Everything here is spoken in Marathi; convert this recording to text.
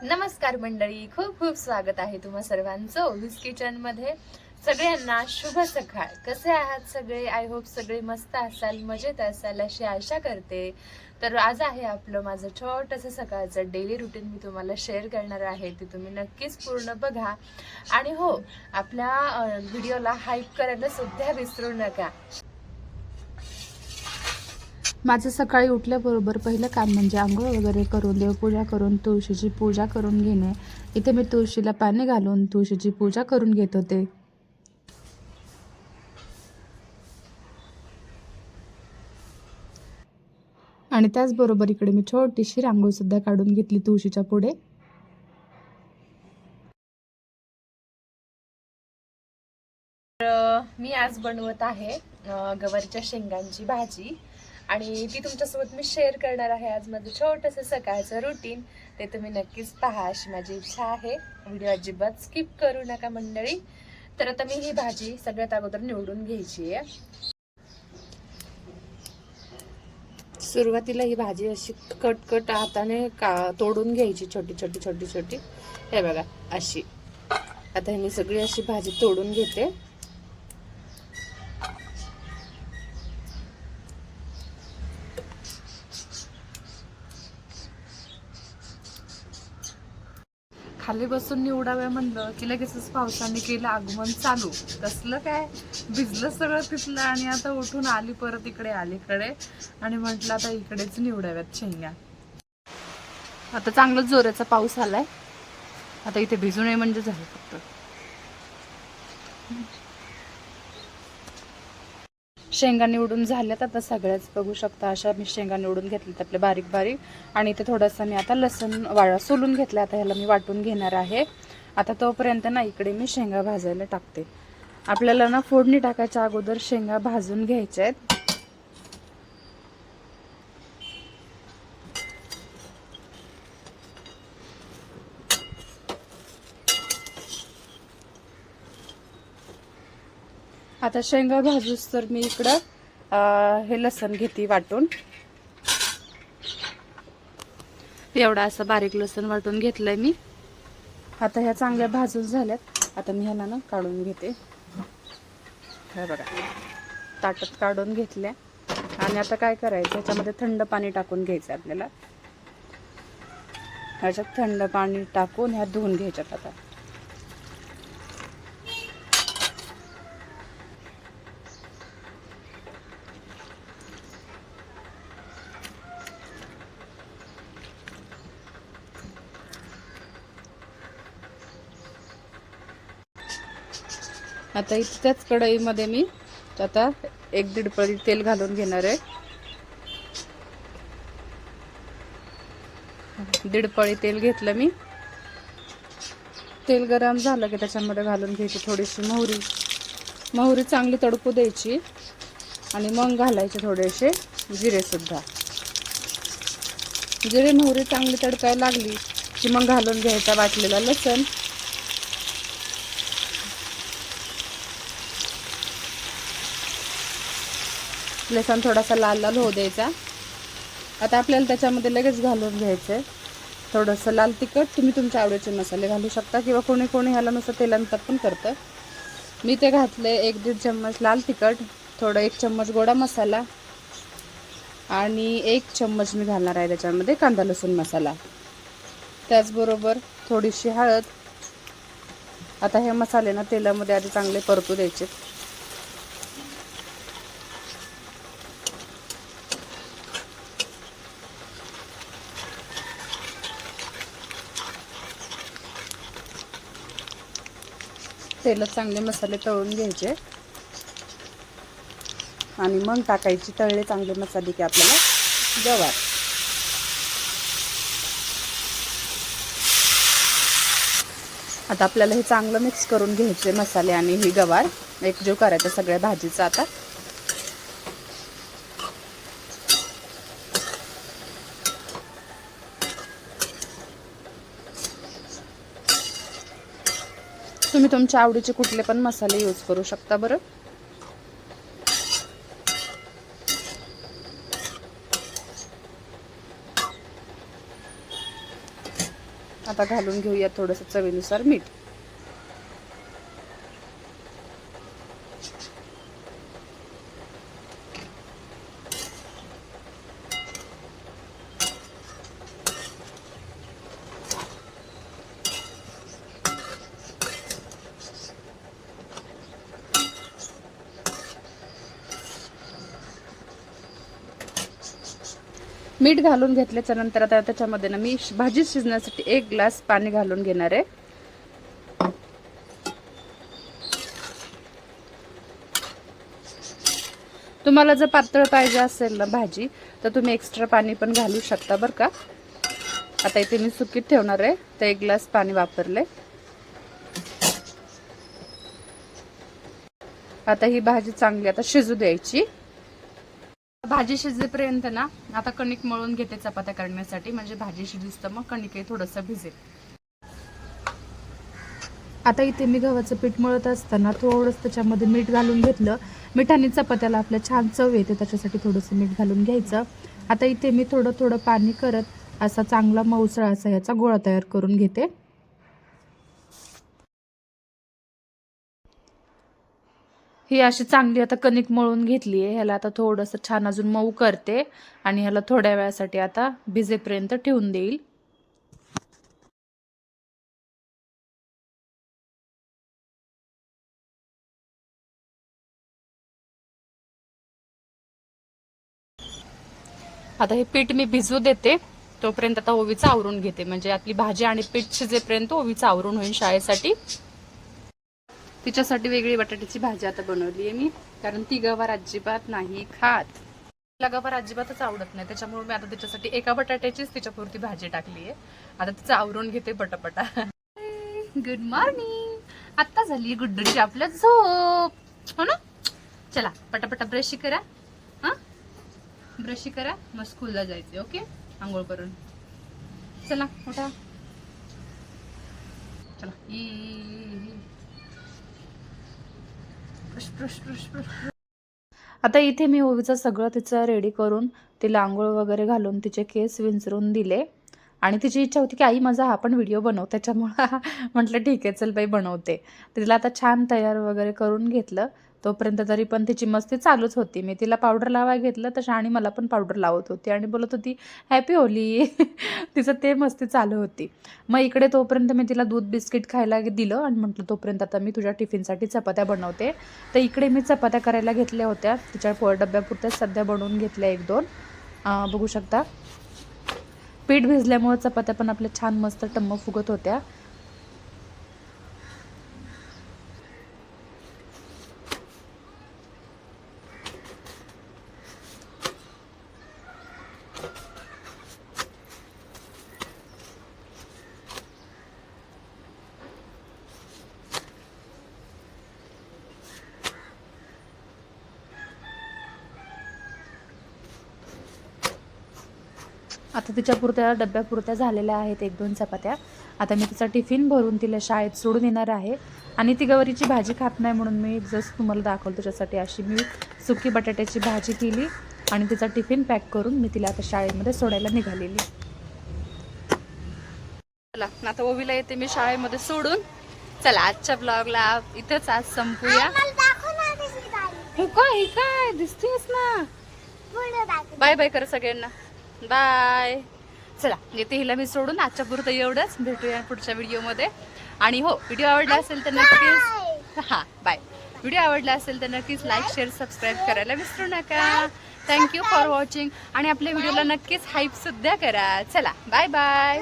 नमस्कार मंडळी, खूप खूप स्वागत आहे तुम्हा सर्वांचं ओवीज किचन मध्ये. सगळ्यांना शुभ सकाळ. कसे आहात सगळे? आय होप सगळे मस्त असाल, मजेत असाल अशी आशा करते. तर आज आहे आपलं माझं छोटंसं सकाळचं डेली रुटीन मी तुम्हाला शेअर करणार आहे. ते तुम्ही नक्कीच पूर्ण बघा आणि हो, आपल्या व्हिडिओला हाईप करायला सुद्धा विसरू नका. माझं सकाळी उठल्याबरोबर पहिलं काम म्हणजे आंघोळ वगैरे करून देवपूजा करून तुळशीची पूजा करून घेणे. इथे मी तुळशीला पाणी घालून तुळशीची पूजा करून घेत होते. आणि त्याचबरोबर इकडे मी छोटीशी रांगोळी सुद्धा काढून घेतली तुळशीच्या पुढे. मी आज बनवत आहे गवारीच्या शेंगांची भाजी आणि ती तुमच्यासोबत मी शेअर करणार आहे. आज माझं छोटंसं सकाळचं रुटीन ते तुम्ही नक्कीच पहा अशी माझी इच्छा आहे. व्हिडिओ अजिबात स्किप करू नका मंडळी. तर आता मी ही भाजी सगळ्यात अगोदर निवडून घ्यायची आहे. सुरुवातीला ही भाजी अशी कट हाताने तोडून घ्यायची, छोटी छोटी छोटी छोटी. हे बघा अशी. आता मी सगळी अशी भाजी तोडून घेते. खाली बसून निवडाव्या म्हणलं की लगेचच पावसाने केलं आगमन चालू. कसलं काय भिजलं सगळं तिथलं आणि आता उठून आली परत इकडे अलीकडे आणि म्हटलं आता इकडेच निवडाव्यात शेंगा. आता चांगलाच जोराचा पाऊस आलाय. आता इथे भिजू नये म्हणजे झालं फक्त. शेंगा निवडून झाल्यात आता सगळ्याच बघू शकता. अशा मी शेंगा निवडून घेतल्यात आपल्या बारीक बारीक. आणि इथे थोडासा मी आता लसूण सोलून घेतला. आता ह्याला मी वाटून घेणार आहे. आता तोपर्यंत ना इकडे मी शेंगा भाजायला टाकते. आपल्याला ना फोडणी टाकायच्या अगोदर शेंगा भाजून घ्यायच्या आहेत. आता शेंगा भाजूस तर मी इकडं हे लसूण घेते वाटून. एवढा असं बारीक लसूण वाटून घेतलंय मी. आता ह्या चांगल्या भाजून झाल्यात. आता मी ह्याला ना काढून घेते. हे बघा ताटात काढून घेतल्या. आणि आता काय करायचं, ह्याच्यामध्ये थंड पाणी टाकून घ्यायचं आपल्याला. ह्याच्यात थंड पाणी टाकून ह्या धुवून घ्यायच्यात. आता आता त्याच कढईमध्ये मी आता 1-1.5 पळी तेल घालून घेणार आहे. 1.5 पळी तेल घेतलं मी. तेल गरम झालं की त्याच्यामध्ये घालून घ्यायची थोडीशी मोहरी चांगली तडकू द्यायची. आणि मग घालायचे थोडेसे जिरे सुद्धा. जिरे मोहरी चांगली तडकायला लागली की मग घालून घ्यायचा वाटलेला लसूण. लसूण थोडासा लाल लाल होऊ द्यायचा. आता आपल्याला त्याच्यामध्ये लगेच घालून घ्यायचं थोडंसं लाल तिखट. तुम्ही तुमच्या आवडीचे मसाले घालू शकता किंवा कोणी कोणी ह्याला नुसतं तेलांत पण करतं. मी ते घातले 1-1.5 चम्मच लाल तिखट, थोडं 1 चम्मच गोडा मसाला आणि 1 चम्मच मी घालणार आहे त्याच्यामध्ये कांदा लसूण मसाला. त्याचबरोबर थोडीशी हळद. आता हे मसाले ना तेलामध्ये आधी चांगले परतू द्यायचे. तेलात चांगले मसाले तळून घ्यायचे आणि मग टाकायची तळले चांगले मसाले की आपल्याला गवार. आता आपल्याला हे चांगलं मिक्स करून घ्यायचे मसाले आणि ही गवार एकजीव करायचा सगळ्या भाजीचा. आता तुम्ही तुमच्या आवडीचे कुठले पण मसाले यूज करू शकता बरं. आता घालून घेऊया थोडंसं चवीनुसार मीठ. मीठ घालून घेतल्याच्या नंतर आता त्याच्यामध्ये ना मी भाजी शिजण्यासाठी 1 ग्लास पाणी घालून घेणार आहे. तुम्हाला जर पातळ पाहिजे असेल ना भाजी तर तुम्ही एक्स्ट्रा पाणी पण घालू शकता बरं का. आता इथे मी सुकीत ठेवणार आहे तर 1 ग्लास पाणी वापरले. आता ही भाजी चांगली आता शिजू द्यायची. भाजी शिजेपर्यंत ना आता कणिक मळून घेते चपात्या करण्यासाठी, म्हणजे भाजी शिजूस तर मग कणिक थोडंसं भिजेल. आता इथे मी गव्हाचं पीठ मळत असताना थोडंसं त्याच्यामध्ये मीठ घालून घेतलं. मिठाने चपात्याला आपल्या छान चव येते, त्याच्यासाठी थोडंसं मीठ घालून घ्यायचं. आता इथे मी थोडं थोडं पाणी करत असा चांगला मऊसळ असा याचा गोळा तयार करून घेते. ही अशी चांगली आता कणिक मळून घेतली आहे. ह्याला आता थोडंसं छान अजून मऊ करते आणि ह्याला थोड्या वेळासाठी आता भिजेपर्यंत ठेवून देईल. आता हे पीठ मी भिजू देते तोपर्यंत आता ओवीचं आवरून घेते, म्हणजे आपली भाजी आणि पीठ शिजेपर्यंत ओवीचं आवरून होईल शाळेसाठी. तिच्यासाठी वेगळी बटाट्याची भाजी आता बनवली आहे मी, कारण ती गवार अजिबात नाही खात. तिला गवार अजिबातच आवडत नाही, त्याच्यामुळे मी आता तिच्यासाठी एका बटाट्याचीच तिच्यापुरती भाजी टाकली आहे. आता तिचं आवरून घेते पटापटा. Good morning. आत्ता झाली गुड्डूची आपल्या झोप, हो ना. चला पटापटा ब्रश करा. ब्रश करा, मग स्कूलला जायचे. ओके, आंघोळ करून चला उठा. चला आता इथे मी ओवीचं सगळं तिचं रेडी करून तिला आंघोळ वगैरे घालून तिचे केस विंचरून दिले. आणि तिची इच्छा होती की आई माझा हा पण व्हिडिओ बनव, त्याच्यामुळं म्हटलं ठीक आहे चल बाई बनवते. तिला आता छान तयार वगैरे करून घेतलं. तोपर्यंत तरी पण तिची मस्ती चालूच होती. मी तिला पावडर लावायला घेतलं तसं आणि मला पण पावडर लावत होती आणि बोलत होती हॅपी होली. तिचं ते मस्ती चालू होती. मग इकडे तोपर्यंत मी तिला दूध बिस्किट खायला दिलं आणि म्हटलं तोपर्यंत आता मी तुझ्या टिफिनसाठी चपात्या बनवते. तर इकडे मी चपात्या करायला घेतल्या होत्या, तिच्या डब्यापुरत्या सध्या बनवून घेतल्या 1-2. बघू शकता पीठ भिजल्यामुळे चपात्या पण आपल्या छान मस्त टम्म फुगत होत्या. आता तिच्या पुरत्या डब्यापुरत्या झालेल्या आहेत 1-2 चपात्या. आता मी तिचा टिफिन भरून तिला शाळेत सोडून येणार आहे. आणि ती गवारीची भाजी खात नाही म्हणून मी जस्ट तुम्हाला दाखवलं त्याच्यासाठी अशी मी सुकी बटाट्याची भाजी केली आणि तिचा टिफिन पॅक करून मी तिला आता शाळेमध्ये सोडायला निघालेली. चला आता ओवीला येते मी शाळेमध्ये सोडून. चला आजच्या ब्लॉगला इथंच आज संपूया. हे काय दिसतेस ना. बाय बाय कर सगळ्यांना. बाय. चला येते हिला मी सोडून. आजच्या पुरतं एवढंच. भेटूया पुढच्या व्हिडिओमध्ये. आणि हो व्हिडिओ आवडला असेल तर नक्कीच बाय. व्हिडिओ आवडला असेल तर नक्कीच लाईक शेअर सबस्क्राईब करायला विसरू नका. Thank you for watching. आणि आपल्या व्हिडिओला नक्कीच हाईप सुद्धा करा. चला बाय बाय.